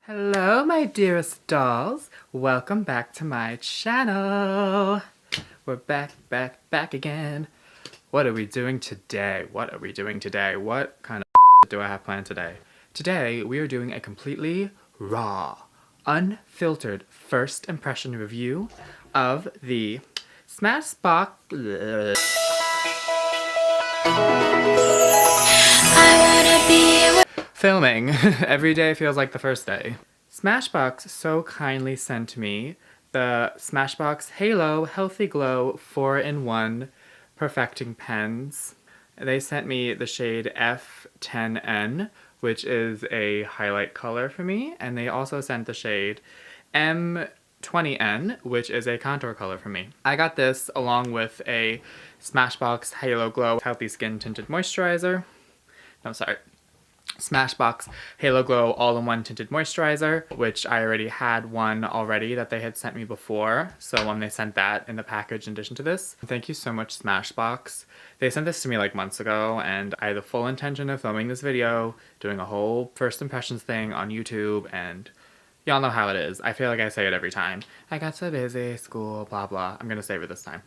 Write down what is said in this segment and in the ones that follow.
Hello, my dearest dolls. Welcome back to my channel. We're back again. What are we doing today? What kind of do I have planned today? Today, we are doing a completely raw, unfiltered first impression review of the Smashbox... Filming. Every day feels like the first day. Smashbox so kindly sent me the Smashbox Halo Glow 4-in-1 Perfecting Pens. They sent me the shade F10N, which is a highlight color for me, and they also sent the shade M20N, which is a contour color for me. I got this along with a Smashbox Halo Glow Healthy Skin Tinted Moisturizer. No, sorry. Smashbox Halo Glow All-in-One Tinted Moisturizer, which I already had one already that they had sent me before, so they sent that in the package in addition to this. Thank you so much, Smashbox. They sent this to me like months ago, and I had the full intention of filming this video, doing a whole first impressions thing on YouTube, and y'all know how it is. I feel like I say it every time. I got so busy, school, blah blah. I'm gonna save it this time.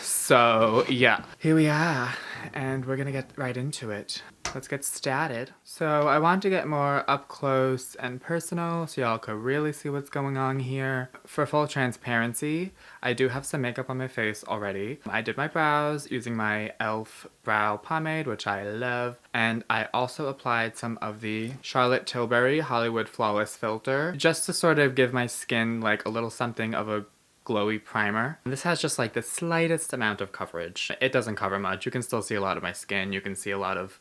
So yeah, here we are, and we're gonna get right into it. Let's get started. So I want to get more up close and personal so y'all could really see what's going on here. For full transparency, I do have some makeup on my face already. I did my brows using my e.l.f. brow pomade, which I love, and I also applied some of the Charlotte Tilbury Hollywood Flawless Filter just to sort of give my skin like a little something of a glowy primer. And this has just like the slightest amount of coverage. It doesn't cover much. You can still see a lot of my skin. You can see a lot of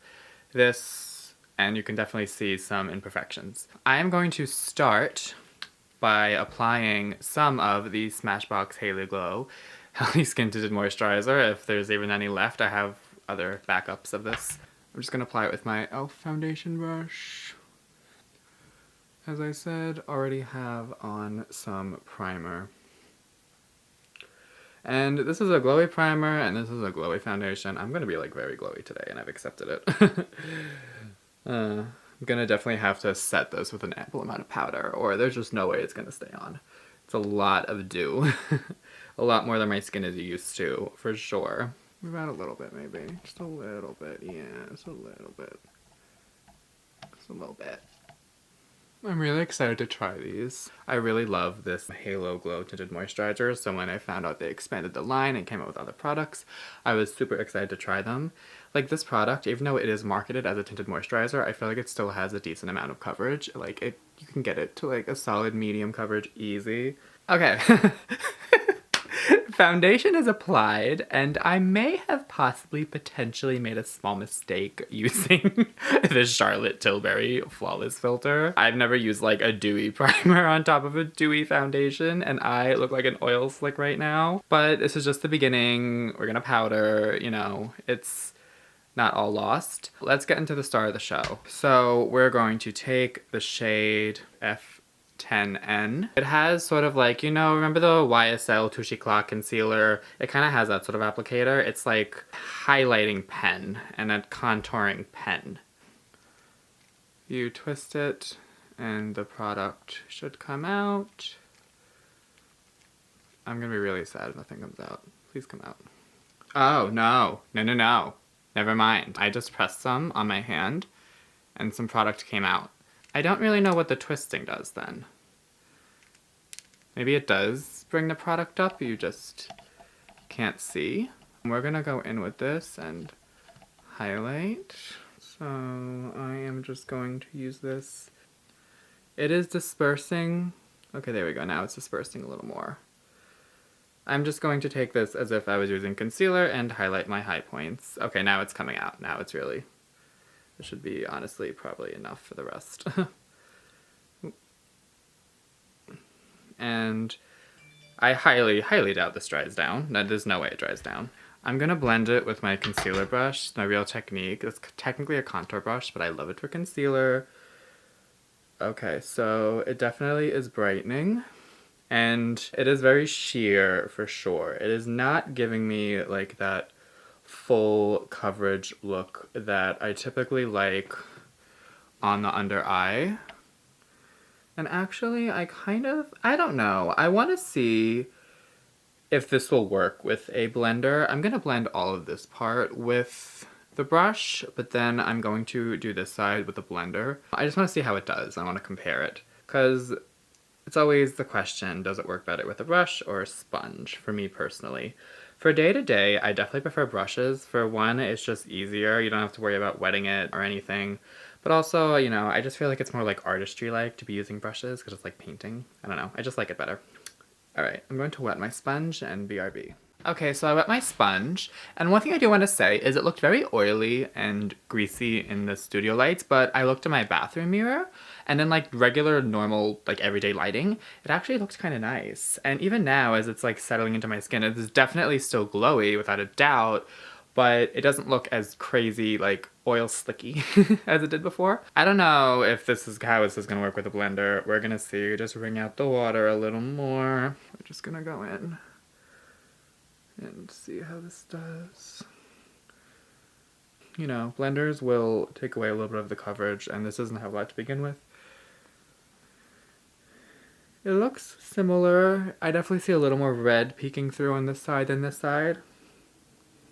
this, and you can definitely see some imperfections. I am going to start by applying some of the Smashbox Halo Glow Healthy Skin Tinted Moisturizer. If there's even any left, I have other backups of this. I'm just gonna apply it with my e.l.f. foundation brush. As I said, already have on some primer. And this is a glowy primer, and this is a glowy foundation. I'm gonna be like very glowy today, and I've accepted it. I'm gonna definitely have to set this with an ample amount of powder, or there's just no way it's gonna stay on. It's a lot of dew. A lot more than my skin is used to, for sure. Move out a little bit, maybe. Just a little bit, yeah, just a little bit. Just a little bit. I'm really excited to try these. I really love this Halo Glow Tinted Moisturizer, so when I found out they expanded the line and came out with other products, I was super excited to try them. Like, this product, even though it is marketed as a tinted moisturizer, I feel like it still has a decent amount of coverage. Like, you can get it to like a solid medium coverage easy. Okay. Foundation is applied, and I may have potentially made a small mistake using the Charlotte Tilbury Flawless Filter. I've never used like a dewy primer on top of a dewy foundation, and I look like an oil slick right now. But this is just the beginning. We're gonna powder, you know, it's not all lost. Let's get into the star of the show. So we're going to take the shade F10N. It has sort of like, you know, remember the YSL Touche Clock concealer? It kind of has that sort of applicator. It's like highlighting pen and a contouring pen. You twist it and the product should come out. I'm gonna be really sad if nothing comes out. Please come out. Oh, no. No. Never mind. I just pressed some on my hand and some product came out. I don't really know what the twisting does then. Maybe it does bring the product up, you just can't see. We're gonna go in with this and highlight. So I am just going to use this. It is dispersing. Okay, there we go. Now it's dispersing a little more. I'm just going to take this as if I was using concealer and highlight my high points. Okay, now it's coming out. Now it's really... It should be, honestly, probably enough for the rest. And I highly, highly doubt this dries down. There's no way it dries down. I'm gonna blend it with my concealer brush. It's my Real Technique. It's technically a contour brush, but I love it for concealer. Okay, so it definitely is brightening. And it is very sheer, for sure. It is not giving me, like, that full coverage look that I typically like on the under eye. And actually, I don't know. I want to see if this will work with a blender. I'm going to blend all of this part with the brush, but then I'm going to do this side with the blender. I just want to see how it does. I want to compare it, because it's always the question, does it work better with a brush or a sponge, for me personally. For day-to-day, I definitely prefer brushes. For one, it's just easier. You don't have to worry about wetting it or anything. But also, you know, I just feel like it's more like artistry-like to be using brushes, because it's like painting. I don't know, I just like it better. Alright, I'm going to wet my sponge and BRB. Okay, so I wet my sponge, and one thing I do want to say is it looked very oily and greasy in the studio lights, but I looked in my bathroom mirror, and in like regular, normal, like everyday lighting, it actually looked kind of nice. And even now, as it's like settling into my skin, it is definitely still glowy, without a doubt, but it doesn't look as crazy, like, oil slicky as it did before. I don't know if this is how this is gonna work with a blender. We're gonna see. Just wring out the water a little more. We're just gonna go in and see how this does. You know, blenders will take away a little bit of the coverage, and this doesn't have a lot to begin with. It looks similar. I definitely see a little more red peeking through on this side than this side,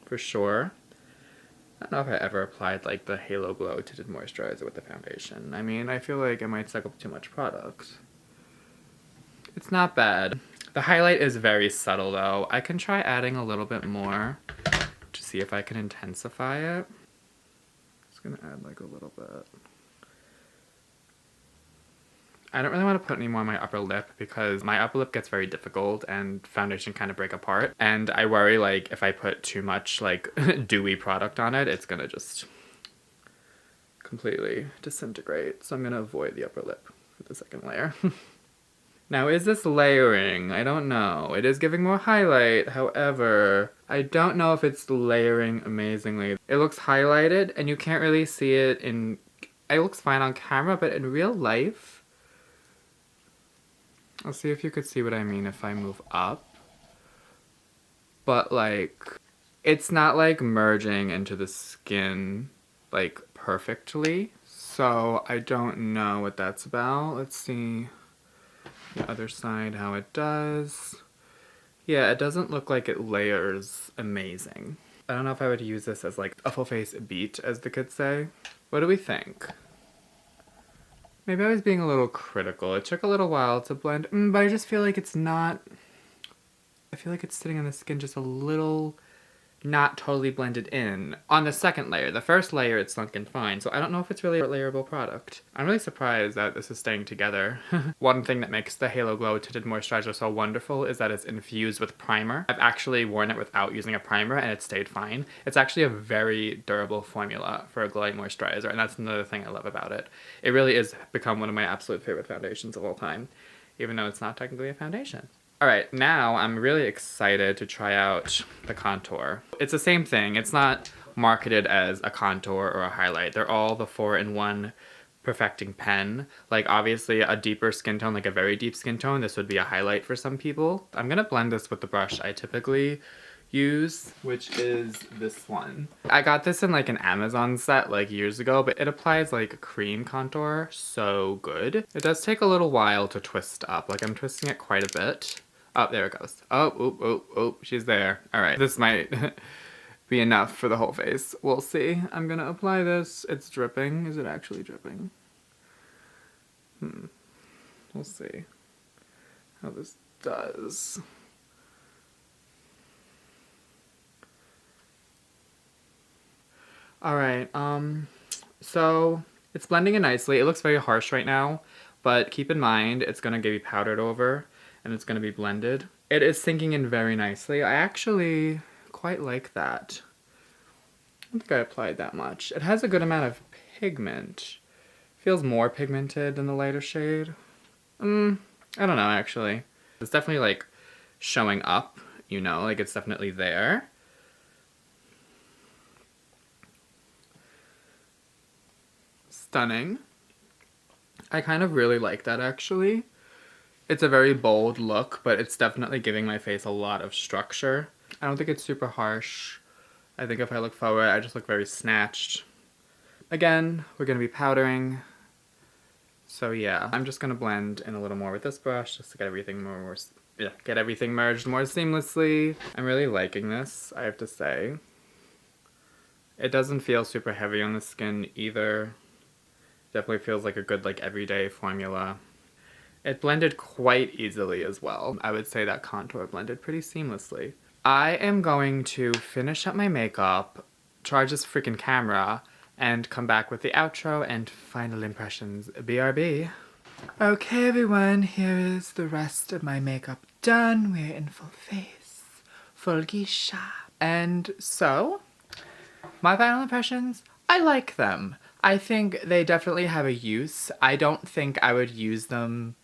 for sure. I don't know if I ever applied like the Halo Glow Tinted Moisturizer with the foundation. I mean, I feel like it might suck up too much product. It's not bad. The highlight is very subtle though. I can try adding a little bit more to see if I can intensify it. Just gonna add like a little bit. I don't really want to put any more on my upper lip because my upper lip gets very difficult and foundation kind of break apart. And I worry like if I put too much like dewy product on it, it's gonna just completely disintegrate. So I'm gonna avoid the upper lip for the second layer. Now, is this layering? I don't know. It is giving more highlight, however, I don't know if it's layering amazingly. It looks highlighted and you can't really see it in... It looks fine on camera, but in real life... I'll see if you could see what I mean if I move up. But, like, it's not, like, merging into the skin, like, perfectly. So, I don't know what that's about. Let's see the other side how it does. Yeah, it doesn't look like it layers amazing. I don't know if I would use this as, like, a full face beat, as the kids say. What do we think? Maybe I was being a little critical. It took a little while to blend, but I just feel like it's not... I feel like it's sitting on the skin just a little not totally blended in. On the second layer. The first layer it's sunk in fine, so I don't know if it's really a layerable product. I'm really surprised that this is staying together. One thing that makes the Halo Glow Tinted Moisturizer so wonderful is that it's infused with primer. I've actually worn it without using a primer and it stayed fine. It's actually a very durable formula for a glowing moisturizer, and that's another thing I love about it. It really is become one of my absolute favorite foundations of all time, even though it's not technically a foundation. Alright, now I'm really excited to try out the contour. It's the same thing. It's not marketed as a contour or a highlight. They're all the 4-in-1 perfecting pen. Like, obviously a deeper skin tone, like a very deep skin tone, this would be a highlight for some people. I'm gonna blend this with the brush I typically use, which is this one. I got this in like an Amazon set like years ago, but it applies like cream contour so good. It does take a little while to twist up. Like, I'm twisting it quite a bit. Oh, there it goes. Oh, she's there. All right, this might be enough for the whole face. We'll see. I'm gonna apply this. It's dripping. Is it actually dripping? We'll see how this does. All right, so it's blending in nicely. It looks very harsh right now, but keep in mind it's gonna be powdered over and it's gonna be blended. It is sinking in very nicely. I actually quite like that. I don't think I applied that much. It has a good amount of pigment. Feels more pigmented than the lighter shade. I don't know, actually. It's definitely like showing up, you know, like it's definitely there. Stunning. I kind of really like that, actually. It's a very bold look, but it's definitely giving my face a lot of structure. I don't think it's super harsh. I think if I look forward, I just look very snatched. Again, we're gonna be powdering. So yeah, I'm just gonna blend in a little more with this brush just to get everything more, get everything merged more seamlessly. I'm really liking this, I have to say. It doesn't feel super heavy on the skin either. Definitely feels like a good like everyday formula. It blended quite easily as well. I would say that contour blended pretty seamlessly. I am going to finish up my makeup, charge this freaking camera, and come back with the outro and final impressions. BRB. Okay everyone, here is the rest of my makeup done. We're in full face, full geisha. And so, my final impressions, I like them. I think they definitely have a use. I don't think I would use them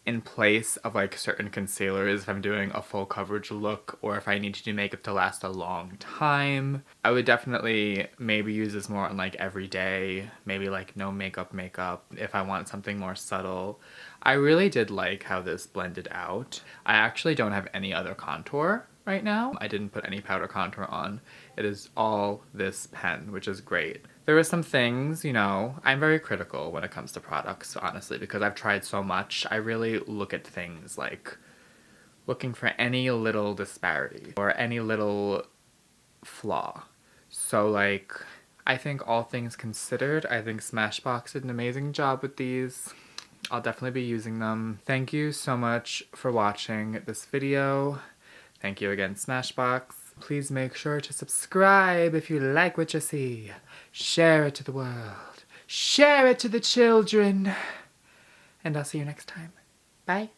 in place of like certain concealers if I'm doing a full coverage look or if I need to do makeup to last a long time. I would definitely maybe use this more on like everyday, maybe like no makeup if I want something more subtle. I really did like how this blended out. I actually don't have any other contour right now. I didn't put any powder contour on. It is all this pen, which is great. There were some things, you know, I'm very critical when it comes to products, honestly, because I've tried so much. I really look at things like looking for any little disparity or any little flaw. So like, I think all things considered, I think Smashbox did an amazing job with these. I'll definitely be using them. Thank you so much for watching this video. Thank you again, Smashbox. Please make sure to subscribe if you like what you see. Share it to the world. Share it to the children. And I'll see you next time. Bye.